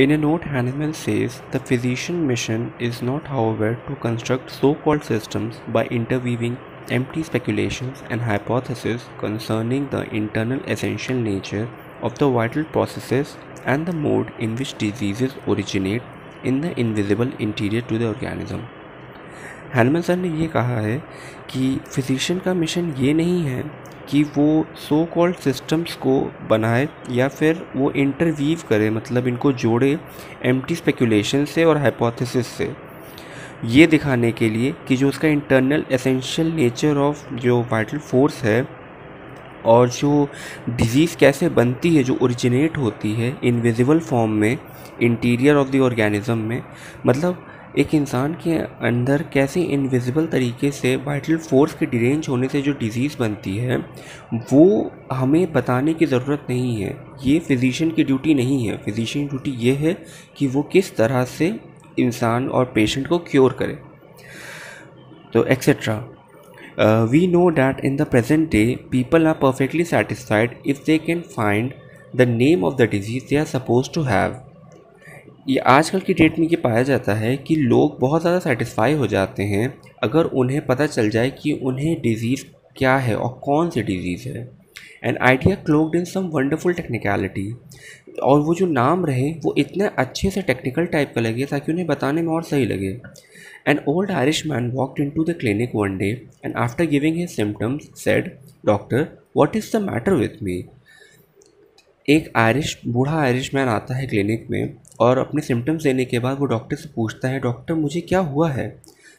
In a note, Hahnemann says the physician mission is not, however, to construct so-called systems by interweaving empty speculations and hypotheses concerning the internal essential nature of the vital processes and the mode in which diseases originate in the invisible interior to the organism. Hahnemann sir ने ये कहा है कि physician का mission ये नहीं है कि वो सो कॉल्ड सिस्टम्स को बनाए या फिर वो इंटरवीव करे, मतलब इनको जोड़े एम्प्टी स्पेकुलेशन से और हाइपोथेसिस से, ये दिखाने के लिए कि जो उसका इंटरनल एसेंशियल नेचर ऑफ जो वाइटल फोर्स है और जो डिजीज़ कैसे बनती है, जो ओरिजिनेट होती है इनविजिबल फॉर्म में इंटीरियर ऑफ द ऑर्गेनिज्म में, मतलब एक इंसान के अंदर कैसे इनविजिबल तरीके से वाइटल फोर्स के डिरेंज होने से जो डिज़ीज़ बनती है वो हमें बताने की ज़रूरत नहीं है। ये फिजिशियन की ड्यूटी नहीं है। फिजिशियन की ड्यूटी ये है कि वो किस तरह से इंसान और पेशेंट को क्योर करे, तो etcetera. We know that in the present day people are perfectly satisfied if they can find the name of the disease they are supposed to have। ये आजकल की डेट में ये पाया जाता है कि लोग बहुत ज़्यादा सेटिस्फाई हो जाते हैं अगर उन्हें पता चल जाए कि उन्हें डिज़ीज़ क्या है और कौन सी डिज़ीज़ है। An idea cloaked in some wonderful technicality, और वो जो नाम रहे वो इतने अच्छे से टेक्निकल टाइप का लगे ताकि उन्हें बताने में और सही लगे। An old Irishman walked into the clinic one day and after giving his symptoms said, "Doctor, what is the matter with me?" एक बूढ़ा आयरिशमैन आता है क्लिनिक में और अपने सिम्टम्स देने के बाद वो डॉक्टर से पूछता है, डॉक्टर मुझे क्या हुआ है?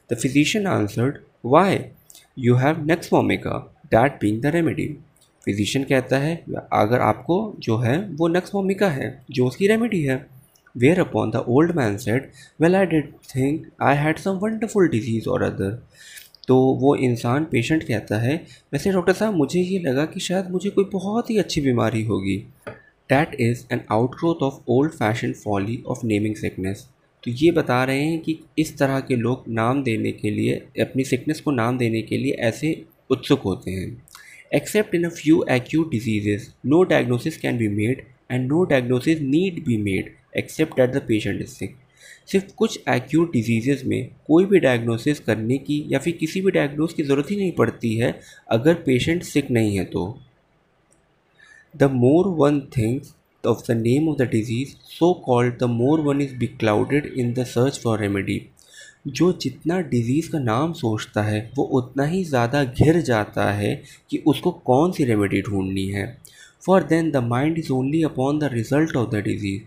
The physician answered, "Why? You have Nexvomica, that being the remedy." Physician कहता है अगर आपको जो है वो Nexvomica है जो उसकी रेमेडी है। Whereupon the old man said, "Well, I did think I had some wonderful disease or other." तो वो इंसान पेशेंट कहता है, वैसे डॉक्टर साहब मुझे ये लगा कि शायद मुझे कोई बहुत ही अच्छी बीमारी होगी। That is an outgrowth of old fashioned folly of naming sickness। तो ये बता रहे हैं कि इस तरह के लोग नाम देने के लिए, अपनी सिकनेस को नाम देने के लिए ऐसे उत्सुक होते हैं। Except in a few acute diseases, no diagnosis can be made and no diagnosis need be made except that the patient is sick। सिर्फ कुछ एक्यूट डिजीज़ में कोई भी डायग्नोसिस करने की या फिर किसी भी डायग्नोस की ज़रूरत ही नहीं पड़ती है अगर पेशेंट सिक नहीं है तो। The more one thinks of the name of the disease so called the more one is beclouded in the search for remedy. जो जितना डिज़ीज़ का नाम सोचता है वो उतना ही ज़्यादा घिर जाता है कि उसको कौन सी रेमेडी ढूंढनी है। For then the mind is only upon the result of the disease.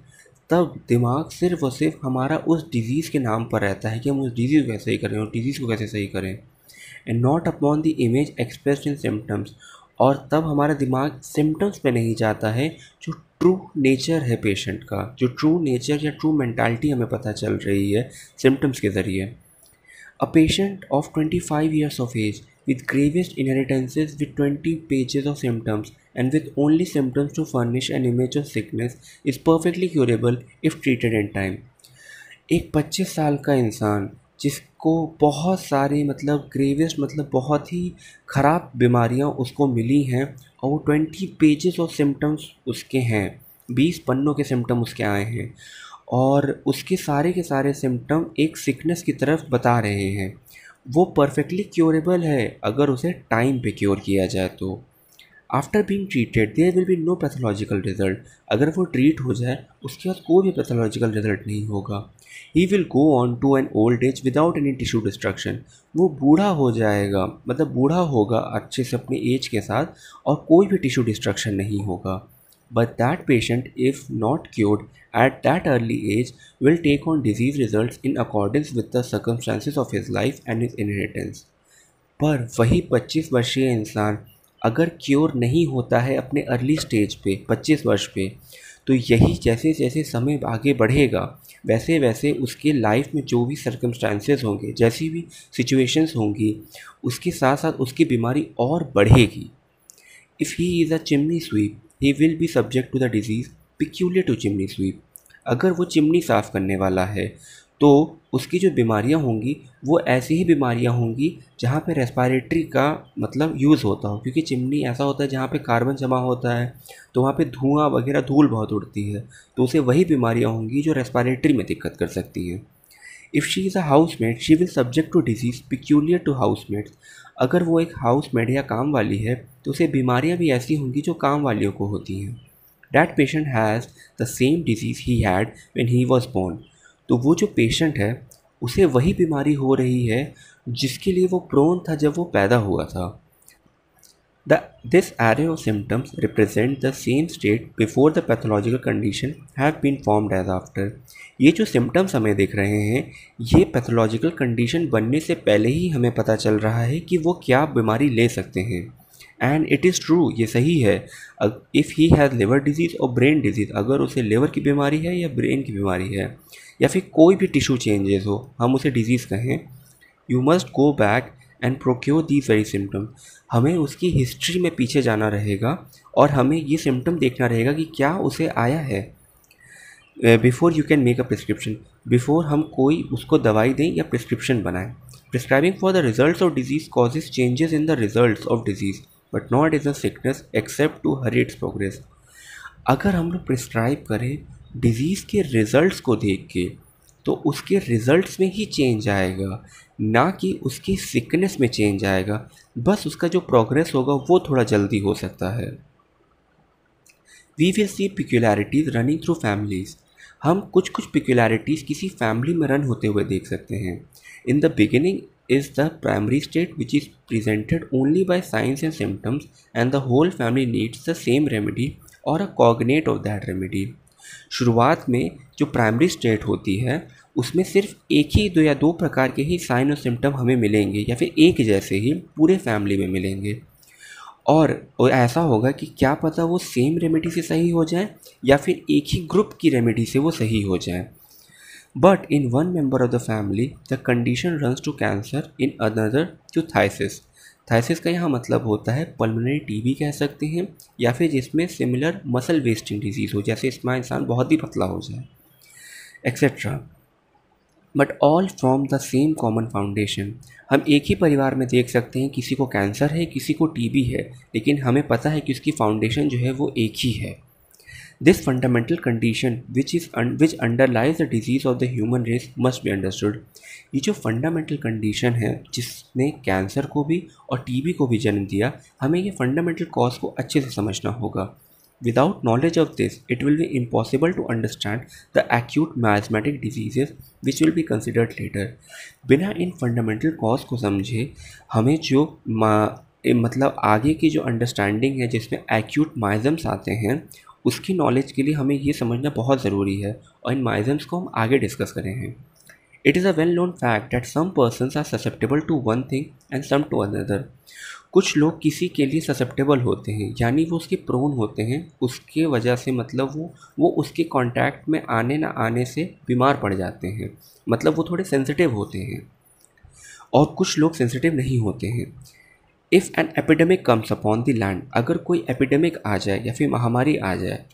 तब दिमाग सिर्फ और सिर्फ हमारा उस डिज़ीज़ के नाम पर रहता है कि हम उस डिज़ीज़ को कैसे सही करें और डिज़ीज़ को कैसे सही करें, and not upon the image expressed in symptoms. और तब हमारा दिमाग सिम्टम्स पे नहीं जाता है, जो ट्रू नेचर है पेशेंट का, जो ट्रू नेचर या ट्रू मेंटालिटी हमें पता चल रही है सिम्टम्स के ज़रिए। A patient of 25 years of age with gravest inheritances with 20 pages of symptoms and with only symptoms to furnish an image of sickness is perfectly curable if treated in time। एक 25 साल का इंसान जिसको बहुत सारी मतलब ग्रेवेस्ट मतलब बहुत ही ख़राब बीमारियां उसको मिली हैं और वो 20 पेजेस ऑफ सिम्टम्स उसके हैं, 20 पन्नों के सिम्टम उसके आए हैं और उसके सारे के सारे सिम्टम एक सिकनेस की तरफ बता रहे हैं। वो परफेक्टली क्योरेबल है अगर उसे टाइम पे क्योर किया जाए तो। After being treated there will be no pathological result. अगर वो ट्रीट हो जाए उसके बाद कोई भी पैथोलॉजिकल रिजल्ट नहीं होगा। He will go on to an old age without any tissue destruction. वो बूढ़ा हो जाएगा, मतलब बूढ़ा होगा अच्छे से अपने एज के साथ और कोई भी टिश्यू डिस्ट्रक्शन नहीं होगा। But that patient, if not cured at that early age, will take on disease results in accordance with the circumstances of his life and his inheritance। पर वही 25 वर्षीय इंसान अगर क्योर नहीं होता है अपने अर्ली स्टेज पे 25 वर्ष पे, तो यही जैसे जैसे समय आगे बढ़ेगा वैसे वैसे उसके लाइफ में जो भी सर्कमस्टांसेस होंगे, जैसी भी सिचुएशंस होंगी, उसके साथ साथ उसकी बीमारी और बढ़ेगी। If he is a chimney sweep, he will be subject to the disease peculiar to chimney sweep। अगर वो चिमनी साफ़ करने वाला है तो उसकी जो बीमारियां होंगी वो ऐसी ही बीमारियां होंगी जहाँ पे रेस्पिरेटरी का मतलब यूज़ होता हो, क्योंकि चिमनी ऐसा होता है जहाँ पे कार्बन जमा होता है, तो वहाँ पे धुआं वगैरह धूल बहुत उड़ती है, तो उसे वही बीमारियां होंगी जो रेस्पिरेटरी में दिक्कत कर सकती हैं। If she is a housemate she will subject to disease peculiar to housemates. अगर वो एक हाउसमेट या काम वाली है तो उसे बीमारियां भी ऐसी होंगी जो काम वालियों को होती हैं। That patient has the same disease he had when he was born। तो वो जो पेशेंट है उसे वही बीमारी हो रही है जिसके लिए वो प्रोन था जब वो पैदा हुआ था। This array of symptoms represent the same state before the pathological condition have been formed as after। ये जो सिम्टम्स हमें दिख रहे हैं ये पैथोलॉजिकल कंडीशन बनने से पहले ही हमें पता चल रहा है कि वो क्या बीमारी ले सकते हैं। एंड इट इज़ ट्रू, ये सही है। If he has liver disease और ब्रेन डिजीज़, अगर उसे लिवर की बीमारी है या ब्रेन की बीमारी है या फिर कोई भी टिश्यू चेंजेस हो, हम उसे डिजीज़ कहें, you must go back and procure these very symptom. हमें उसकी हिस्ट्री में पीछे जाना रहेगा और हमें ये सिम्टम देखना रहेगा कि क्या उसे आया है before you can make a prescription, before हम कोई उसको दवाई दें या प्रिस्क्रिप्शन बनाएं। Prescribing for the results of disease causes changes in the results of disease but not is a sickness except to hurry its progress. अगर हम लोग प्रिस्क्राइब करें डिजीज़ के रिजल्ट्स को देख के तो उसके रिजल्ट्स में ही चेंज आएगा, ना कि उसकी सिकनेस में चेंज आएगा। बस उसका जो प्रोग्रेस होगा वो थोड़ा जल्दी हो सकता है। We will see peculiarities running through families. हम कुछ कुछ पिक्यूलैरिटीज़ किसी फैमिली में रन होते हुए देख सकते हैं। In the beginning is the primary state which is presented only by signs and symptoms and the whole family needs the same remedy or a cognate of that remedy। शुरुआत में जो primary state होती है उसमें सिर्फ एक ही दो या दो प्रकार के ही साइन और सिम्टम हमें मिलेंगे या फिर एक जैसे ही पूरे फैमिली में मिलेंगे, और ऐसा होगा कि क्या पता वो सेम रेमेडी से सही हो जाए या फिर एक ही ग्रुप की रेमेडी से वो सही हो जाए। But in one member of the family, the condition runs to cancer, in another to thysis। थाइसिस का यहाँ मतलब होता है पल्मोनरी टीबी कह सकते हैं, या फिर जिसमें सिमिलर मसल वेस्टिंग डिजीज़ हो, जैसे इसमें इंसान बहुत ही पतला हो जाए, etcetera. But all from the same common foundation. हम एक ही परिवार में देख सकते हैं किसी को कैंसर है, किसी को टीबी है, लेकिन हमें पता है कि उसकी फाउंडेशन जो है वो एक ही है। This fundamental condition which underlies the disease of the human race must be understood। ये जो फंडामेंटल कंडीशन है जिसने कैंसर को भी और टीबी को भी जन्म दिया, हमें ये फंडामेंटल कॉज को अच्छे से समझना होगा। Without knowledge of this, it will be impossible to understand the acute miasmatic diseases which will be considered later। बिना इन फंडामेंटल कॉज को समझे हमें जो मतलब आगे की जो अंडरस्टैंडिंग है जिसमें एक्यूट माइजम्स आते हैं उसकी नॉलेज के लिए हमें ये समझना बहुत ज़रूरी है, और इन माइजम्स को हम आगे डिस्कस करेंगे। It is a well known fact that some persons are susceptible to one thing and some to another. कुछ लोग किसी के लिए ससेप्टेबल होते हैं, यानी वो उसके प्रोन होते हैं, उसके वजह से मतलब वो उसके कांटेक्ट में आने ना आने से बीमार पड़ जाते हैं, मतलब वो थोड़े सेंसिटिव होते हैं, और कुछ लोग सेंसिटिव नहीं होते हैं। If an epidemic comes upon the land, अगर कोई एपिडेमिक आ जाए या फिर महामारी आ जाए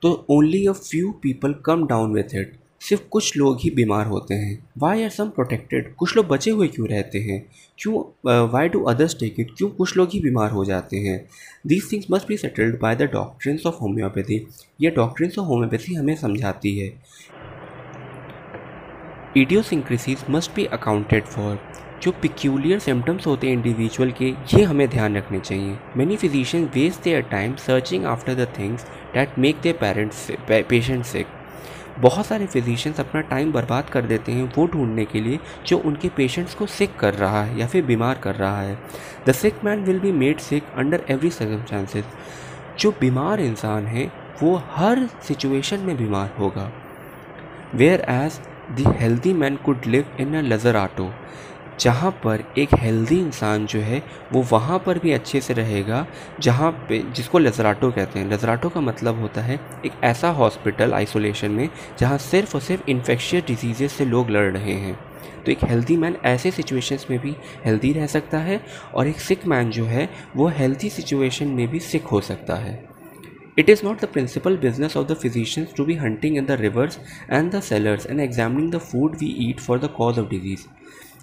तो only a few people come down with it. सिर्फ कुछ लोग ही बीमार होते हैं। वाई आर सम प्रोटेक्टेड, कुछ लोग बचे हुए क्यों रहते हैं, क्यों why do others take it, क्यों कुछ लोग ही बीमार हो जाते हैं। These things must be settled by the doctrines of homeopathy. ये डॉक्ट्रिन्स ऑफ होम्योपैथी हमें समझाती है। Idiosyncrasies must be accounted for. जो पिक्यूलियर सिम्टम्स होते हैं इंडिविजुअल के, ये हमें ध्यान रखने चाहिए। Many physician waste their time searching after the things that make their patient sick. बहुत सारे फिजिशियंस अपना टाइम बर्बाद कर देते हैं वो ढूंढने के लिए जो उनके पेशेंट्स को सिक कर रहा है या फिर बीमार कर रहा है। The sick man will be made sick under every circumstances. जो बीमार इंसान है वो हर सिचुएशन में बीमार होगा। Whereas the healthy man could live in a lazaretto. जहाँ पर एक हेल्दी इंसान जो है वो वहाँ पर भी अच्छे से रहेगा जहाँ पे, जिसको लज़राटो कहते हैं। लज़राटो का मतलब होता है एक ऐसा हॉस्पिटल आइसोलेशन में जहाँ सिर्फ और सिर्फ इन्फेक्शियस डिजीज़ से लोग लड़ रहे हैं। तो एक हेल्दी मैन ऐसे सिचुएशंस में भी हेल्दी रह सकता है, और एक सिक मैन जो है वो हेल्दी सिचुएशन में भी सिक हो सकता है। It is not the principal business of the physicians to be hunting in the rivers and the cellars and examining the food we eat for the cause of disease.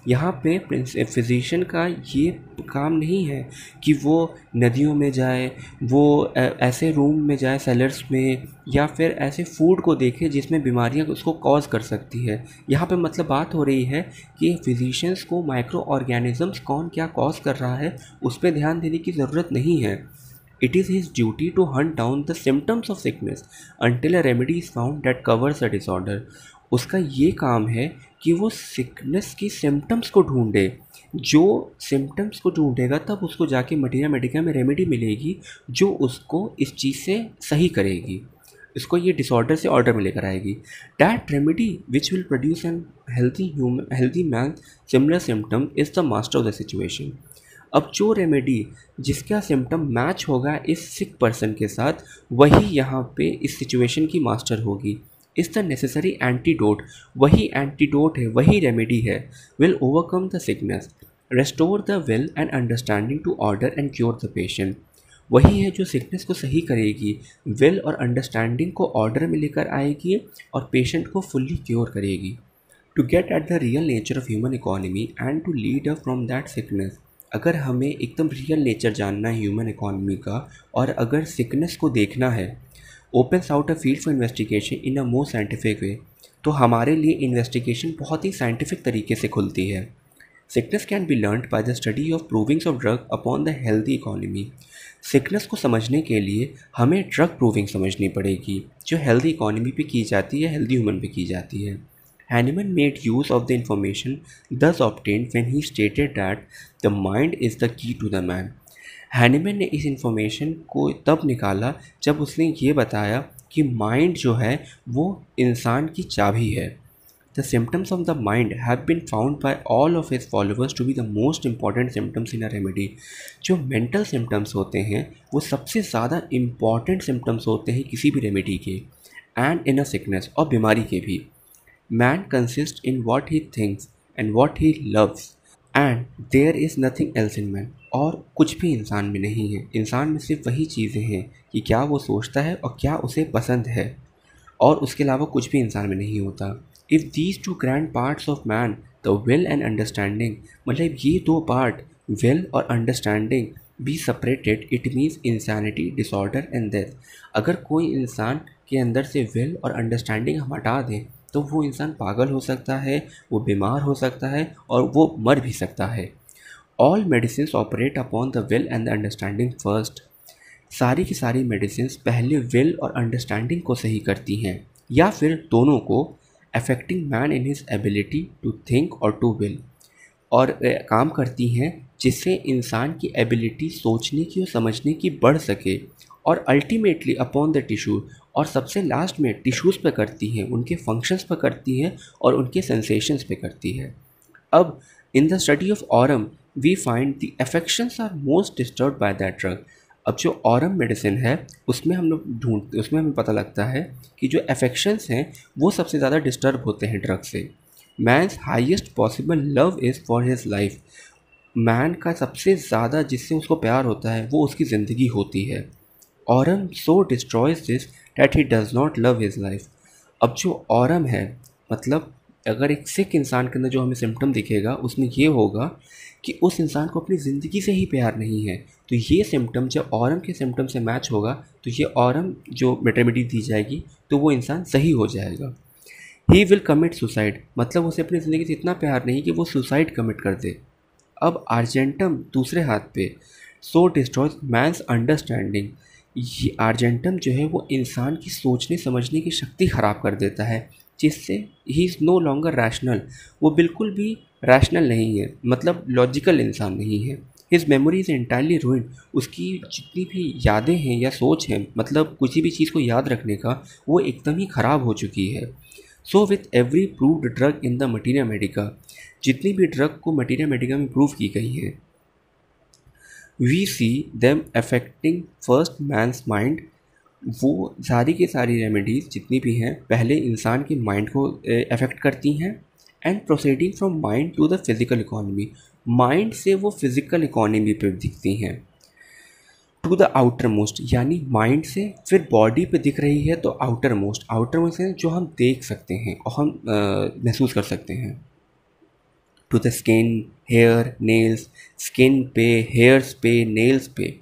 यहाँ पे physician का ये काम नहीं है कि वो नदियों में जाए, वो ऐसे रूम में जाए सेलर्स में, या फिर ऐसे फूड को देखे जिसमें बीमारियां उसको कॉज कर सकती है। यहाँ पे मतलब बात हो रही है कि फिजिशियंस को माइक्रो ऑर्गेनिजम्स कौन क्या कॉज कर रहा है उस पर ध्यान देने की ज़रूरत नहीं है। It is his duty to hunt down the symptoms of sickness until a remedy is found that covers the disorder. उसका ये काम है कि वो सिकनेस की सिम्टम्स को ढूंढे। जो सिम्टम्स को ढूंढेगा तब उसको जाके मटीरिया मेडिका में रेमेडी मिलेगी जो उसको इस चीज़ से सही करेगी, इसको ये डिसऑर्डर से ऑर्डर में लेकर आएगी। That remedy which will produce an healthy man similar symptom is the master of the situation. अब जो रेमेडी जिसका सिम्टम मैच होगा इस सिक पर्सन के साथ, वही यहाँ पे इस सिचुएशन की मास्टर होगी। इज़ द नेसेसरी एंटीडोट, वही एंटीडोट है, वही रेमेडी है। Will overcome the sickness, restore the will and understanding to order and cure the patient. वही है जो सिकनेस को सही करेगी, विल और अंडरस्टैंडिंग को ऑर्डर में लेकर आएगी और पेशेंट को फुल्ली क्योर करेगी। To get at the real nature of human economy and to lead up from that sickness, अगर हमें एकदम रियल नेचर जानना है ह्यूमन इकोनॉमी का और अगर सिकनेस को देखना है, opens out a field for investigation in a more scientific way, तो हमारे लिए इन्वेस्टिगेशन बहुत ही साइंटिफिक तरीके से खुलती है। Sickness can be learned by the study of provings of drug upon the healthy economy. Sickness को समझने के लिए हमें ड्रग प्रूविंग समझनी पड़ेगी जो हेल्दी इकोनॉमी पे की जाती है, हेल्दी ह्यूमन पे की जाती है। Hahnemann made use of the information thus obtained when he stated that the mind is the key to the man. Hahnemann ने इस इंफॉर्मेशन को तब निकाला जब उसने ये बताया कि माइंड जो है वो इंसान की चाबी है। The symptoms of the mind have been found by all of his followers to be the most important symptoms in a remedy. जो mental symptoms होते हैं वो सबसे ज़्यादा important symptoms होते हैं किसी भी रेमेडी के, and in a sickness और बीमारी के भी। Man consists in what he thinks and what he loves, and there is nothing else in man. और कुछ भी इंसान में नहीं है, इंसान में सिर्फ वही चीज़ें हैं कि क्या वो सोचता है और क्या उसे पसंद है, और उसके अलावा कुछ भी इंसान में नहीं होता। If these two grand parts of man, the will and understanding, मतलब ये दो पार्ट विल और understanding be separated, it means insanity, disorder and death. अगर कोई इंसान के अंदर से विल और अंडरस्टैंडिंग हम हटा दें तो वो इंसान पागल हो सकता है, वो बीमार हो सकता है और वो मर भी सकता है। All medicine operate upon the will and the understanding first. सारी की सारी मेडिसिन पहले विल और अंडरस्टैंडिंग को सही करती हैं या फिर दोनों को, affecting man in his ability to think और टू विल, और काम करती हैं जिससे इंसान की एबिलिटी सोचने की और समझने की बढ़ सके, और अल्टीमेटली अपॉन द टिश्यू, और सबसे लास्ट में टिश्यूज़ पे करती हैं, उनके फंक्शंस पे करती हैं और उनके सेंसेशंस पे करती है। अब in the study of aurum we find the affections are most disturb by that drug. अब जो ऑरम मेडिसिन है उसमें हम लोग उसमें हमें पता लगता है कि जो अफेक्शंस हैं वो सबसे ज़्यादा डिस्टर्ब होते हैं ड्रग से। Man's highest possible love is for his life. Man का सबसे ज़्यादा जिससे उसको प्यार होता है वो उसकी ज़िंदगी होती है। Aurum so destroys this that he does not love his life. अब जो ऑरम है, मतलब अगर एक सिक इंसान के अंदर जो हमें सिम्टम दिखेगा उसमें ये होगा कि उस इंसान को अपनी ज़िंदगी से ही प्यार नहीं है, तो ये सिम्टम जब ऑरम के सिम्टम से मैच होगा तो ये ऑरम जो रेमेडी दी जाएगी तो वो इंसान सही हो जाएगा। ही विल कमिट सुसाइड, मतलब उसे अपनी ज़िंदगी से इतना प्यार नहीं कि वो सुसाइड कमिट कर दे। अब आर्जेंटम दूसरे हाथ पे सो डिस्ट्रॉयज मैंस अंडरस्टैंडिंग। ये आर्जेंटम जो है वो इंसान की सोचने समझने की शक्ति ख़राब कर देता है, जिससे he is no longer rational, वो बिल्कुल भी रैशनल नहीं है, मतलब लॉजिकल इंसान नहीं है। His memory is entirely ruined, उसकी जितनी भी यादें हैं या सोच है, मतलब किसी भी चीज़ को याद रखने का, वो एकदम ही ख़राब हो चुकी है। So with every proved drug in the materia Medica, जितनी भी ड्रग को मटीरिया मेडिका में प्रूव की गई है, we see them affecting first man's mind. वो सारी की सारी रेमेडीज़ जितनी भी हैं पहले इंसान के माइंड को अफेक्ट करती हैं, and proceeding from mind to the physical economy, mind से वो फिज़िकल इकोनॉमी पे दिखती हैं। टू द आउटर मोस्ट, यानी माइंड से फिर बॉडी पे दिख रही है तो आउटर मोस्ट जो हम देख सकते हैं और हम महसूस कर सकते हैं। To the skin, hair, nails, skin पे, हेयर्स पे, नेल्स पे।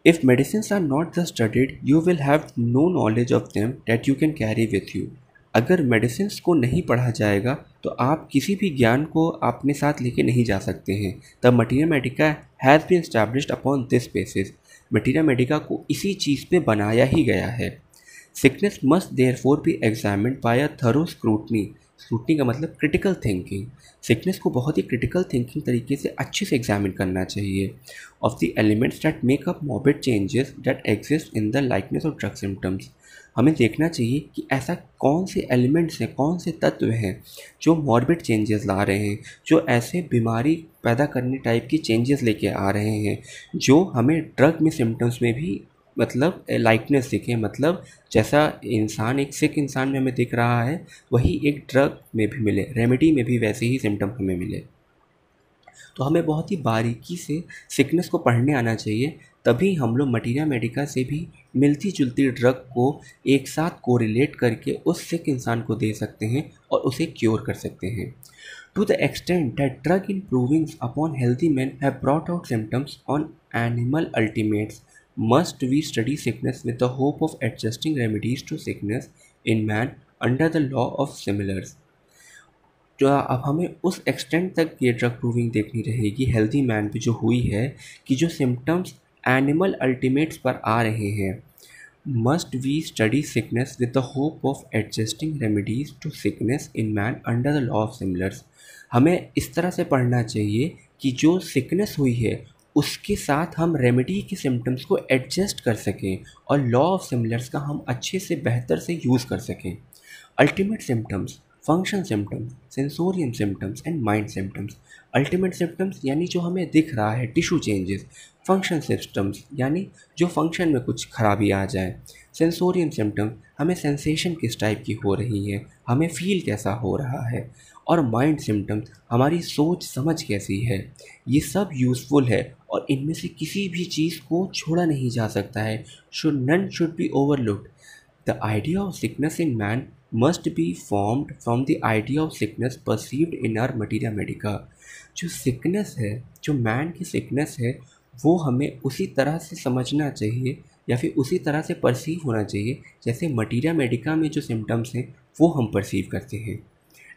If medicines are not thus studied, you will have no knowledge of them that you can carry with you. अगर मेडिसिन्स को नहीं पढ़ा जाएगा तो आप किसी भी ज्ञान को अपने साथ लेके नहीं जा सकते हैं। The materia medica has been established upon this basis. Materia medica को इसी चीज़ पे बनाया ही गया है। Sickness must therefore be examined by a thorough scrutiny. Scrutiny का मतलब क्रिटिकल थिंकिंग। सिकनेस को बहुत ही क्रिटिकल थिंकिंग तरीके से अच्छे से एग्जामिन करना चाहिए। Of the elements that make up morbid changes that exist in the likeness of drug symptoms. हमें देखना चाहिए कि ऐसा कौन से एलिमेंट्स हैं, कौन से तत्व हैं जो मॉर्बिड चेंजेस ला रहे हैं, जो ऐसे बीमारी पैदा करने टाइप की चेंजेस लेके आ रहे हैं, जो हमें ड्रग में सिम्टम्स में भी मतलब लाइकनेस दिखे। मतलब जैसा इंसान एक सिक इंसान में हमें दिख रहा है, वही एक ड्रग में भी मिले, रेमेडी में भी वैसे ही सिम्टम हमें मिले। तो हमें बहुत ही बारीकी से सिकनेस को पढ़ने आना चाहिए, तभी हम लोग मटीरिया मेडिका से भी मिलती जुलती ड्रग को एक साथ कोरिलेट करके उस सिक इंसान को दे सकते हैं और उसे क्योर कर सकते हैं। To the extent that drug improvings upon healthy man have brought out symptoms on animal ultimates, must we study sickness with the hope of adjusting remedies to sickness in man under the law of similars। जो अब हमें उस extent तक ये drug proving देखनी रहेगी healthy man पे जो हुई है कि जो सिम्टम्स एनिमल अल्टीमेट्स पर आ रहे हैं। Must we study sickness with the hope of adjusting remedies to sickness in man under the law of similars. हमें इस तरह से पढ़ना चाहिए कि जो सिकनेस हुई है उसके साथ हम रेमेडी के सिम्टम्स को एडजस्ट कर सकें और लॉ ऑफ सिमिलर्स का हम अच्छे से बेहतर से यूज़ कर सकें। Ultimate symptoms, function symptoms, sensorium symptoms and mind symptoms. Ultimate symptoms यानी जो हमें दिख रहा है टिश्यू चेंजेस। फंक्शन सिम्टम्स यानी जो फंक्शन में कुछ खराबी आ जाए। सेंसोरियम सिम्टम्स हमें सेंसेशन किस टाइप की हो रही है, हमें फील कैसा हो रहा है। और माइंड सिम्टम्स हमारी सोच समझ कैसी है। ये सब यूज़फुल है और इनमें से किसी भी चीज़ को छोड़ा नहीं जा सकता है। None should be overlooked. The idea of sickness in man must be formed from the idea of sickness perceived in our materia medica. जो सिकनेस है, जो मैन की सिकनेस है, वो हमें उसी तरह से समझना चाहिए या फिर उसी तरह से परसीव होना चाहिए जैसे मटीरिया मेडिका में जो सिम्टम्स हैं वो हम परसीव करते हैं।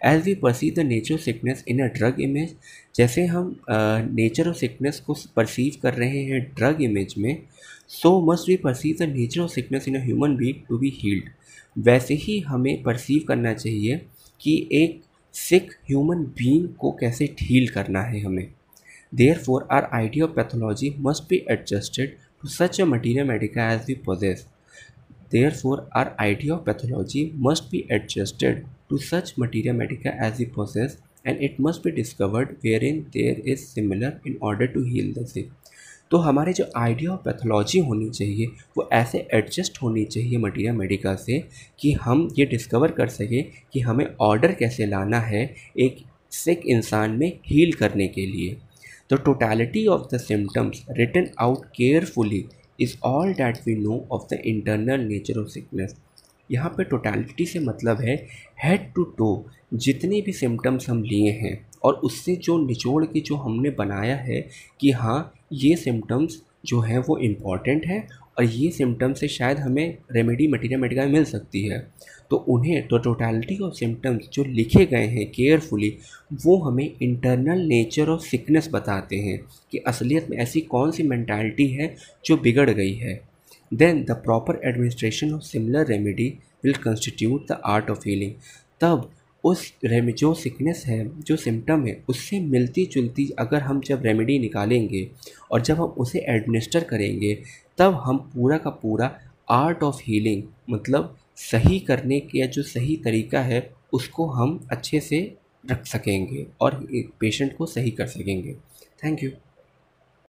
As we perceive the nature of sickness in a drug image, जैसे हम नेचर ऑफ सिकनेस को परसीव कर रहे हैं ड्रग इमेज में, so must we perceive the nature of sickness in a human being to be healed. वैसे ही हमें परसीव करना चाहिए कि एक सिक ह्यूमन बीइंग को कैसे हील करना है हमें। Therefore our idea of pathology must be adjusted to such a materia medica as we possess. Therefore, our idea of pathology must be adjusted to such materia medica as we possess, and it must be discovered wherein there is similar in order to heal the sick। तो हमारे जो idea of pathology होनी चाहिए वो ऐसे adjust होनी चाहिए materia Medica से कि हम ये डिस्कवर कर सकें कि हमें ऑर्डर कैसे लाना है एक सिक इंसान में हील करने के लिए। The totality of the symptoms written out carefully is all that we know of the internal nature of sickness। यहाँ पे टोटलिटी से मतलब है हेड टू टो, जितने भी सिम्टम्स हम लिए हैं और उससे जो निचोड़ के जो हमने बनाया है कि हाँ ये सिम्टम्स जो हैं वो इम्पॉर्टेंट हैं और ये सिम्टम्स से शायद हमें रेमेडी मटीरिया मेडिका मिल सकती है। तो उन्हें तो टोटलिटी ऑफ सिम्टम्स जो लिखे गए हैं केयरफुली वो हमें इंटरनल नेचर ऑफ सिकनेस बताते हैं कि असलियत में ऐसी कौन सी मेंटालिटी है जो बिगड़ गई है। Then the proper administration of similar remedy will constitute the art of healing. तब उस जो सिकनेस है, जो सिम्टम है, उससे मिलती जुलती अगर हम जब रेमेडी निकालेंगे और जब हम उसे एडमिनिस्टर करेंगे तब हम पूरा का पूरा आर्ट ऑफ हीलिंग मतलब सही करने का जो सही तरीका है उसको हम अच्छे से रख सकेंगे और पेशेंट को सही कर सकेंगे। Thank you.